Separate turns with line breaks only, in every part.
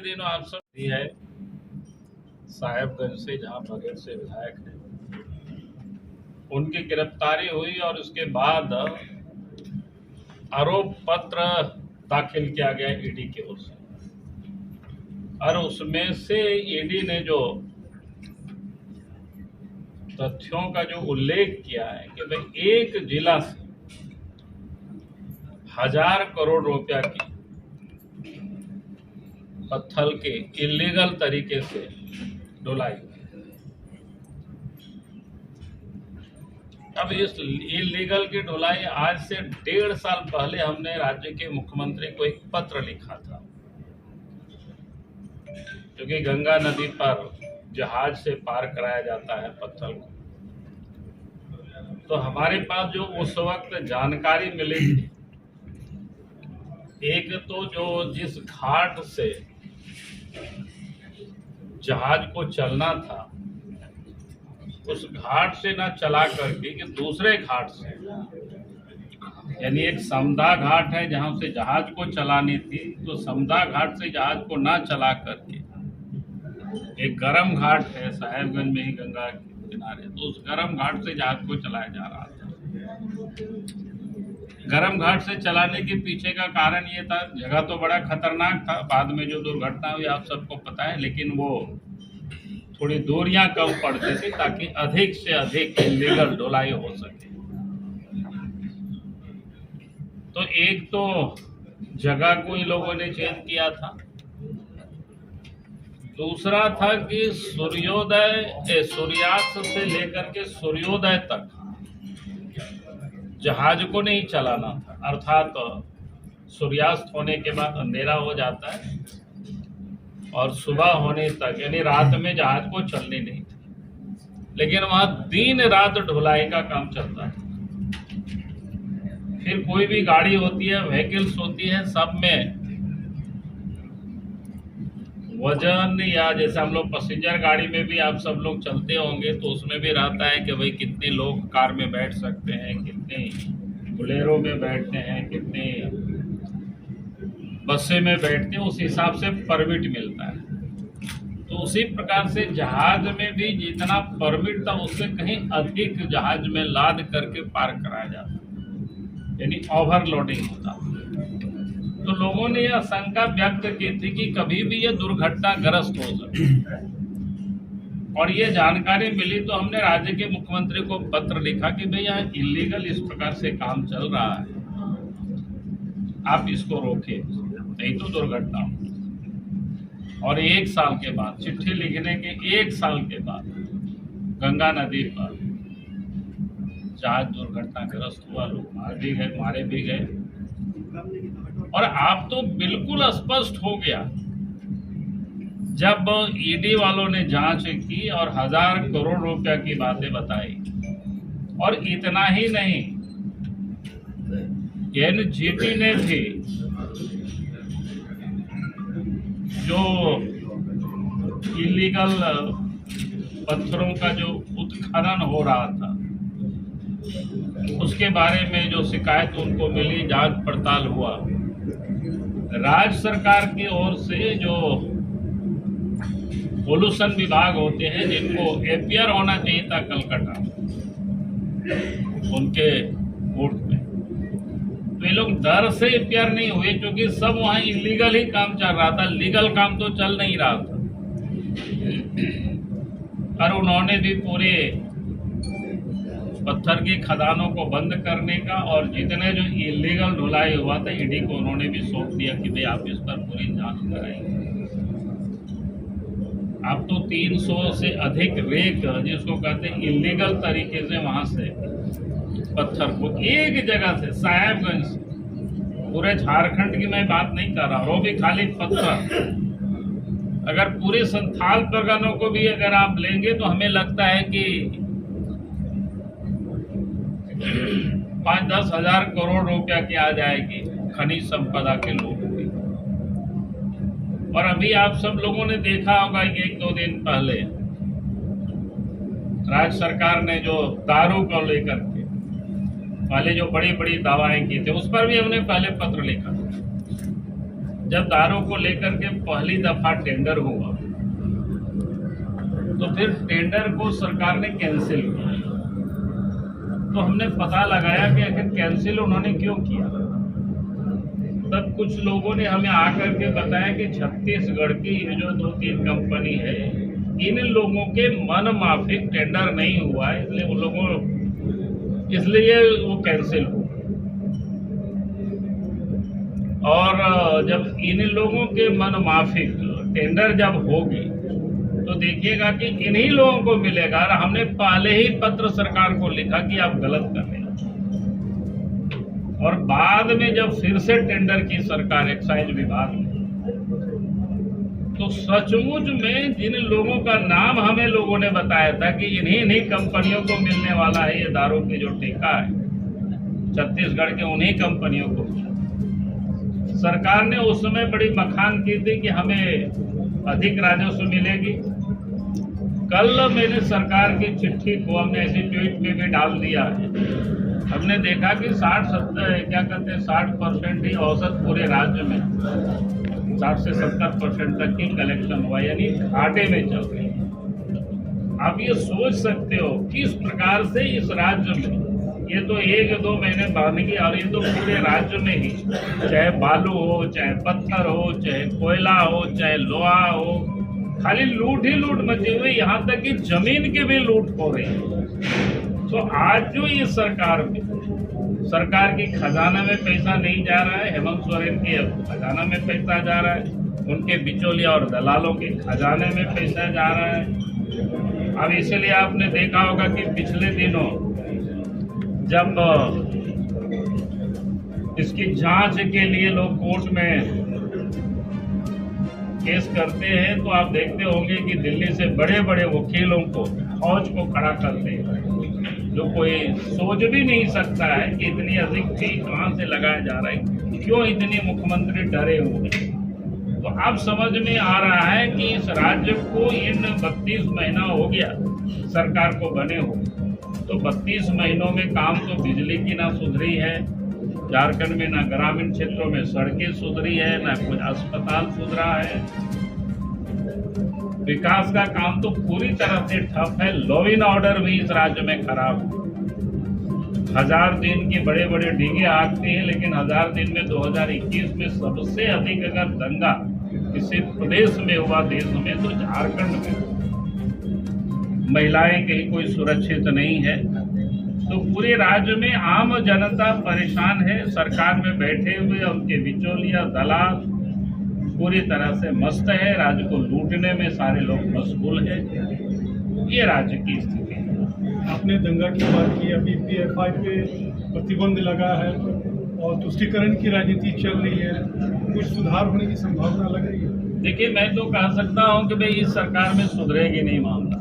दिनों आप सब भी है साहेबगंज से, जहां बगैर से विधायक है, उनकी गिरफ्तारी हुई और उसके बाद आरोप पत्र दाखिल किया गया ईडी की ओर से। और उसमें से ईडी ने जो तथ्यों का जो उल्लेख किया है कि भाई एक जिला से 1000 करोड़ रुपया की पत्थर के इलीगल तरीके से ढुलाई। अब इस इलीगल की ढुलाई आज से 1.5 साल पहले हमने राज्य के मुख्यमंत्री को एक पत्र लिखा था, क्योंकि गंगा नदी पर जहाज से पार कराया जाता है पत्थर को। तो हमारे पास जो उस वक्त जानकारी मिली थी, एक तो जो जिस घाट से जहाज को चलना था उस घाट से ना चला करके कि दूसरे घाट से, यानी एक समदा घाट है जहां से जहाज को चलानी थी, तो समदा घाट से जहाज को ना चला करके एक गरम घाट है साहेबगंज में ही गंगा के किनारे, तो उस गरम घाट से जहाज को चलाया जा रहा था। गरम घाट से चलाने के पीछे का कारण ये था, जगह तो बड़ा खतरनाक था, बाद में जो दुर्घटना हुई आप सबको पता है, लेकिन वो थोड़ी दूरियां कम पड़ती थी ताकि अधिक से अधिक इलीगल ढुलाई हो सके। तो एक तो जगह को इन लोगों ने चेंज किया था, दूसरा था कि सूर्यास्त से लेकर के सूर्योदय तक जहाज को नहीं चलाना था, अर्थात सूर्यास्त होने के बाद अंधेरा हो जाता है और सुबह होने तक, यानी रात में जहाज को चलनी नहीं थी, लेकिन वहां दिन रात ढुलाई का काम चलता है। फिर कोई भी गाड़ी होती है, व्हीकल्स होती है, सब में वजन, या जैसे हम लोग पैसेंजर गाड़ी में भी आप सब लोग चलते होंगे तो उसमें भी रहता है कि भाई कितने लोग कार में बैठ सकते हैं, कितने बोलेरो में बैठते हैं, कितने बसें में बैठते हैं, उस हिसाब से परमिट मिलता है। तो उसी प्रकार से जहाज में भी जितना परमिट था उससे कहीं अधिक जहाज में लाद करके पार कराया जाता, यानी ओवरलोडिंग होता। तो लोगों ने यह आशंका व्यक्त की थी कि कभी भी यह दुर्घटनाग्रस्त हो सकती, और ये जानकारी मिली तो हमने राज्य के मुख्यमंत्री को पत्र लिखा कि भाई यहाँ इलीगल इस प्रकार से काम चल रहा है, आप इसको रोकें, नहीं तो दुर्घटना हो। और 1 साल के बाद, चिट्ठी लिखने के 1 साल के बाद गंगा नदी पर जहाज दुर्घटनाग्रस्त हुआ, लोग मारे भी गए। और आप तो बिल्कुल स्पष्ट हो गया जब ईडी वालों ने जांच की और 1000 करोड़ रुपया की बातें बताई। और इतना ही नहीं, एनजीटी ने भी जो इलीगल पत्थरों का जो उत्खनन हो रहा था उसके बारे में जो शिकायत उनको मिली, जांच पड़ताल हुआ, राज्य सरकार की ओर से जो पोल्यूशन विभाग होते हैं जिनको एपीआर होना चाहिए था कलकत्ता उनके कोर्ट में, तो ये लोग डर से एपीआर नहीं हुए, क्योंकि सब वहां इलीगल ही काम चल रहा था, लीगल काम तो चल नहीं रहा था। और उन्होंने भी पूरे पत्थर की खदानों को बंद करने का और जितने जो इलीगल ढुलाई हुआ था ईडी को उन्होंने भी सौंप दिया कि भाई आप इस पर पूरी जांच कराएंगे। आप तो 300 से अधिक रेक, जिसको कहते हैं इलीगल तरीके से वहां से पत्थर को एक जगह से, साहेबगंज से, पूरे झारखंड की मैं बात नहीं कर रहा, वो भी खाली पत्थर, अगर पूरे संथाल परगनों को भी अगर आप लेंगे तो हमें लगता है कि 5-10 हजार करोड़ रुपया की आ जाएगी खनिज संपदा के लोगों की। और अभी आप सब लोगों ने देखा होगा कि 1-2 दिन पहले राज्य सरकार ने जो दारू को लेकर के पहले जो बड़ी बड़ी दावाएं की थी उस पर भी हमने पहले पत्र लिखा। जब दारू को लेकर के पहली दफा टेंडर हुआ तो फिर टेंडर को सरकार ने कैंसिल किया। तो हमने पता लगाया कि आखिर कैंसिल उन्होंने क्यों किया। तब कुछ लोगों ने हमें आकर के बताया कि छत्तीसगढ़ की ये जो 2-3 कंपनी है, इन लोगों के मन माफिक टेंडर नहीं हुआ है, इसलिए वो कैंसिल हुआ। और जब इन लोगों के मन माफिक टेंडर जब होगी तो देखिएगा कि इन्हीं लोगों को मिलेगा। और हमने पहले ही पत्र सरकार को लिखा कि आप गलत कर रहे हैं। और बाद में जब फिर से टेंडर की सरकार एक्साइज विभाग में, तो सचमुच में जिन लोगों का नाम हमें लोगों ने बताया था कि इन्हीं कंपनियों को मिलने वाला है ये दारू की जो ठेका है छत्तीसगढ़ के, उन्हीं कंपनियों को सरकार ने उस समय बड़ी मखान की थी कि हमें अधिक राजस्व मिलेगी। कल मैंने सरकार की चिट्ठी को हमने ऐसी ट्वीट में भी डाल दिया है। हमने देखा कि 60% ही औसत पूरे राज्य में 60 से 70% तक की कलेक्शन हुआ, यानी घाटे में चल रही है। आप ये सोच सकते हो किस प्रकार से इस राज्य में, ये तो 1-2 महीने बहनेगी, और ये तो पूरे राज्य में ही, चाहे बालू हो, चाहे पत्थर हो, चाहे कोयला हो, चाहे लोहा हो, खाली लूट ही लूट मची हुई। यहाँ तक कि जमीन की भी लूट हो रही है। तो आज जो ये सरकार की खजाना में पैसा नहीं जा रहा है, हेमंत सोरेन के खजाना में पैसा जा रहा है, उनके बिचौलिया और दलालों के खजाने में पैसा जा रहा है। अब इसलिए आपने देखा होगा कि पिछले दिनों जब इसकी जांच के लिए लोग कोर्ट में केस करते हैं, तो आप देखते होंगे कि दिल्ली से बड़े बड़े वकीलों को, फौज को खड़ा करते हैं, जो कोई सोच भी नहीं सकता है कि इतनी अधिक फी कहाँ से लगाया जा रहा है, क्यों इतने मुख्यमंत्री डरे हुए हैं। तो अब समझ में आ रहा है कि इस राज्य को इन 32 महीना हो गया सरकार को बने हुए, तो 32 महीनों में काम तो बिजली की ना सुधरी है झारखंड में, ना ग्रामीण क्षेत्रों में सड़कें सुधरी है, ना कोई अस्पताल सुधरा है। विकास का काम तो पूरी तरह से ठप है। लॉ एंड ऑर्डर भी इस राज्य में खराब है। 1000 दिन की बड़े बड़े डींगे हाँकते हैं, लेकिन 1000 दिन में 2021 में सबसे अधिक अगर दंगा किसी प्रदेश में हुआ देश में तो झारखंड में। महिलाएं कहीं कोई सुरक्षित नहीं है। तो पूरे राज्य में आम जनता परेशान है। सरकार में बैठे हुए उनके बिचौलिया दलाल पूरी तरह से मस्त है। राज्य को लूटने में सारे लोग मशगूल हैं। ये राज्य की स्थिति है।
आपने दंगा की बात की, अभी PFI पे प्रतिबंध लगा है और तुष्टीकरण की राजनीति चल रही है, कुछ सुधार होने की संभावना लग रही है?
देखिए, मैं तो कह सकता हूं कि भाई इस सरकार में सुधरेगी नहीं मामला,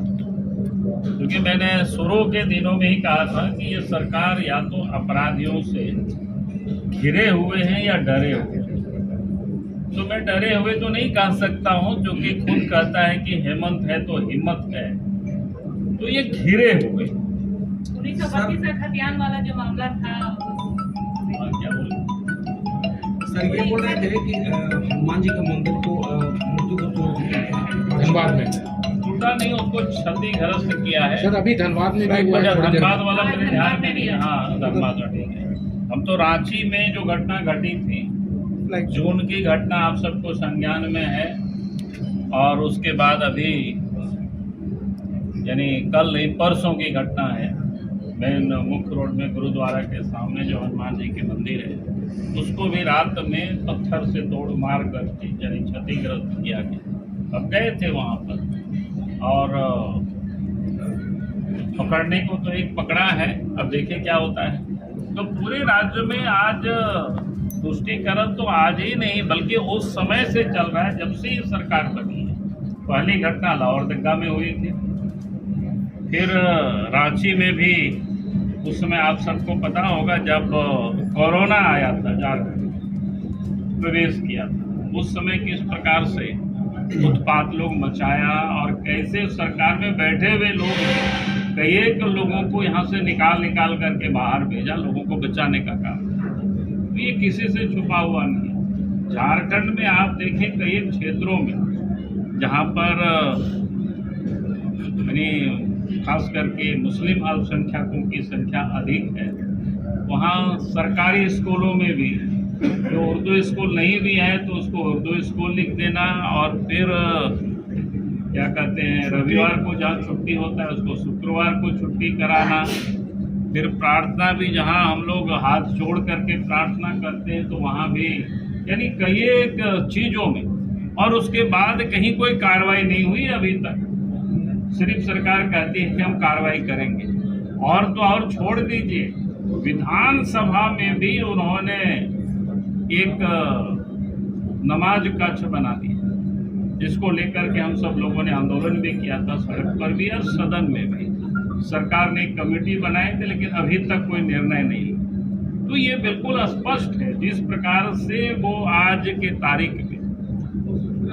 क्योंकि मैंने शुरू के दिनों में ही कहा था कि ये सरकार या तो अपराधियों से घिरे हुए हैं या डरे हुए हैं। तो मैं डरे हुए तो नहीं कह सकता हूं, जो कि खुद कहता है कि हेमंत है तो हिम्मत है, तो ये घिरे हुए।
1932 खतियान वाला जो मामला था,
क्या बोले
सर, ये बोल रहे थे कि हनुमान जी का मंदिर को मूर्ति को तोड़
धनबाद में
टूटा नहीं, उसको क्षतिग्रस्त किया है।
सर अभी धनबाद में भी हुआ है, थोड़ी देर
धनबाद वाला मेरे ध्यान में नहीं है। हाँ, धनबाद में ठीक है। हम तो रांची में जो घटना घटी थी, जून की घटना आप सबको संज्ञान में है, और उसके बाद अभी यानी कल नहीं परसों की घटना है, मेन मुख्य रोड में गुरुद्वारा के सामने जो हनुमान जी के मंदिर है, उसको भी रात में पत्थर से तोड़ मार कर यानी क्षतिग्रस्त किया गया। अब गए थे वहाँ पर और पकड़ने को तो एक पकड़ा है, अब देखिए क्या होता है। तो पूरे राज्य में आज तुष्टीकरण तो आज ही नहीं बल्कि उस समय से चल रहा है जब से ये सरकार बनी है। पहली घटना लाहौर दंगा में हुई थी, फिर रांची में भी उस समय आप सबको पता होगा जब कोरोना आया था, झारखंड प्रवेश किया था, उस समय किस प्रकार से उत्पात लोग मचाया और कैसे सरकार में बैठे हुए लोग कई एक लोगों को यहाँ से निकाल करके बाहर भेजा, लोगों को बचाने का काम। तो ये किसी से छुपा हुआ नहीं है। झारखंड में आप देखें कई क्षेत्रों में जहाँ पर यानी खास करके मुस्लिम अल्पसंख्यकों की संख्या अधिक है, वहाँ सरकारी स्कूलों में भी जो उर्दू स्कूल नहीं भी है तो उसको उर्दू स्कूल लिख देना, और फिर क्या कहते हैं रविवार को जहाँ छुट्टी होता है उसको शुक्रवार को छुट्टी कराना। फिर प्रार्थना भी जहाँ हम लोग हाथ जोड़ करके प्रार्थना करते हैं तो वहाँ भी, यानी कई एक चीज़ों में, और उसके बाद कहीं कोई कार्रवाई नहीं हुई अभी तक। सिर्फ सरकार कहती है कि हम कार्रवाई करेंगे, और तो और छोड़ दीजिए, विधानसभा में भी उन्होंने एक नमाज कक्ष बना दिया, जिसको लेकर के हम सब लोगों ने आंदोलन भी किया था, सड़क पर भी और सदन में भी। सरकार ने एक कमेटी बनाई थी लेकिन अभी तक कोई निर्णय नहीं। तो ये बिल्कुल स्पष्ट है जिस प्रकार से वो आज के तारीख में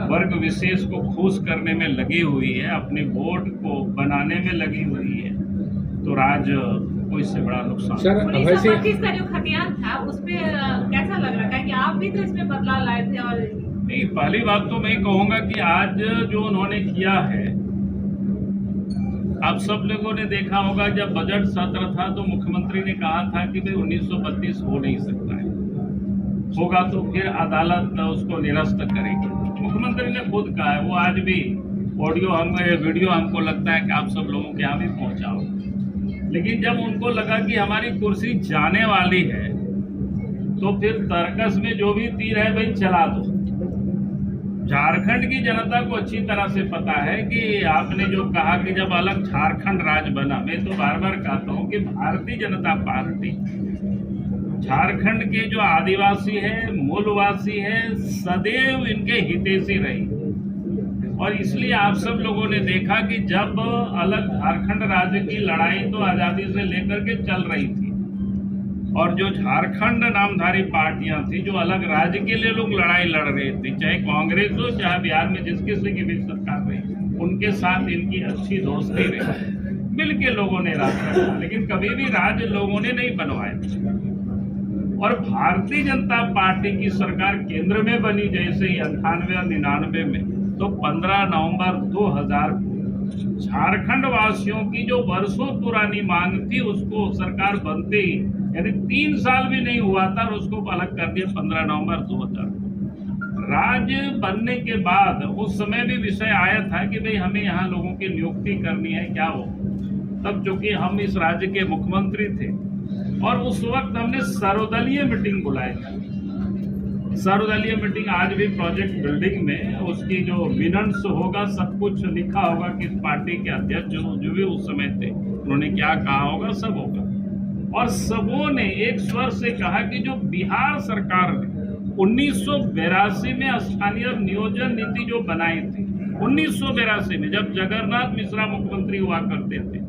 वर्ग विशेष को खुश करने में लगी हुई है, अपने वोट को बनाने में लगी हुई है, तो राज्य को इससे बड़ा नुकसान।
सर,
1925 का जो खतियान था उस पे कैसा लग रहा है कि आप भी तो इसमें बदलाव लाए थे? और
नहीं, पहली बात तो मैं कहूँगा कि आज जो उन्होंने किया है, आप सब लोगों ने देखा होगा जब बजट सत्र था तो मुख्यमंत्री ने कहा था कि भाई 1932 हो नहीं सकता है, होगा तो फिर अदालत उसको निरस्त करेगी। मुख्यमंत्री ने खुद कहा है, वो आज भी वीडियो हमको लगता है कि आप सब लोगों के यहाँ भी पहुँचाओ। लेकिन जब उनको लगा कि हमारी कुर्सी जाने वाली है तो फिर तर्कस में जो भी तीर है भाई चला दो। झारखंड की जनता को अच्छी तरह से पता है कि आपने जो कहा कि जब अलग झारखंड राज्य बना, मैं तो बार बार कहता हूँ कि भारतीय जनता पार्टी झारखंड के जो आदिवासी है, मूलवासी है, सदैव इनके हितैषी रही। और इसलिए आप सब लोगों ने देखा कि जब अलग झारखंड राज्य की लड़ाई तो आज़ादी से लेकर के चल रही थी, और जो झारखंड नामधारी पार्टियां थी जो अलग राज्य के लिए लोग लड़ाई लड़ रहे थे, चाहे कांग्रेस हो चाहे बिहार में जिस किसी की भी सरकार रही, उनके साथ इनकी अच्छी दोस्ती रही, मिल के लोगों ने राज किया, लेकिन कभी भी राज्य लोगों ने नहीं बनवाए। और भारतीय जनता पार्टी की सरकार केंद्र में बनी जैसे ही 98 और 99 में, तो 15 नवंबर 2000 झारखंड वासियों की जो वर्षों पुरानी मांग थी उसको सरकार बनते ही, यानी 3 साल भी नहीं हुआ था, और उसको अलग कर दिया 15 नवंबर 2000। राज्य बनने के बाद उस समय भी विषय आया था कि भाई हमें यहाँ लोगों की नियुक्ति करनी है, क्या हो। तब चूंकि हम इस राज्य के मुख्यमंत्री थे और उस वक्त हमने सर्वदलीय मीटिंग बुलाई थी। सर्वदलीय मीटिंग आज भी प्रोजेक्ट बिल्डिंग में उसकी जो मिनट्स होगा सब कुछ लिखा होगा कि पार्टी के अध्यक्ष जो भी उस समय थे उन्होंने क्या कहा होगा, सब होगा। और सबों ने एक स्वर से कहा कि जो बिहार सरकार ने 1982 में स्थानीय नियोजन नीति जो बनाई थी, 1982 में जब जगन्नाथ मिश्रा मुख्यमंत्री हुआ करते थे,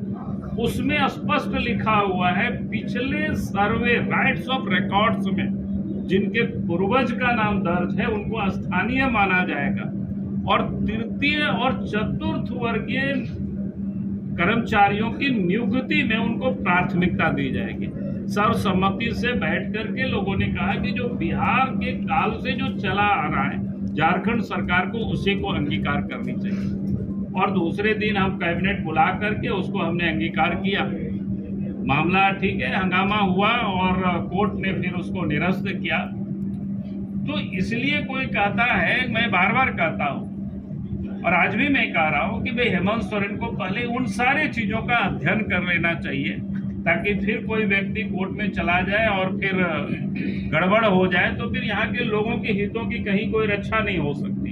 उसमें स्पष्ट लिखा हुआ है पिछले सर्वे राइट्स ऑफ रिकॉर्ड्स में जिनके पूर्वज का नाम दर्ज है उनको स्थानीय माना जाएगा, और तृतीय और चतुर्थ वर्गीय कर्मचारियों की नियुक्ति में उनको प्राथमिकता दी जाएगी। सर्वसम्मति से बैठ करके लोगों ने कहा कि जो बिहार के काल से जो चला आ रहा है झारखंड सरकार को उसी को अंगीकार करनी चाहिए। और दूसरे दिन हम कैबिनेट बुला करके उसको हमने अंगीकार किया। मामला ठीक है, हंगामा हुआ और कोर्ट ने फिर उसको निरस्त किया। तो इसलिए कोई कहता है, मैं बार बार कहता हूँ और आज भी मैं कह रहा हूँ कि भाई हेमंत सोरेन को पहले उन सारे चीज़ों का अध्ययन कर लेना चाहिए, ताकि फिर कोई व्यक्ति कोर्ट में चला जाए और फिर गड़बड़ हो जाए तो फिर यहाँ के लोगों के हितों की कहीं कोई रक्षा नहीं हो सकती।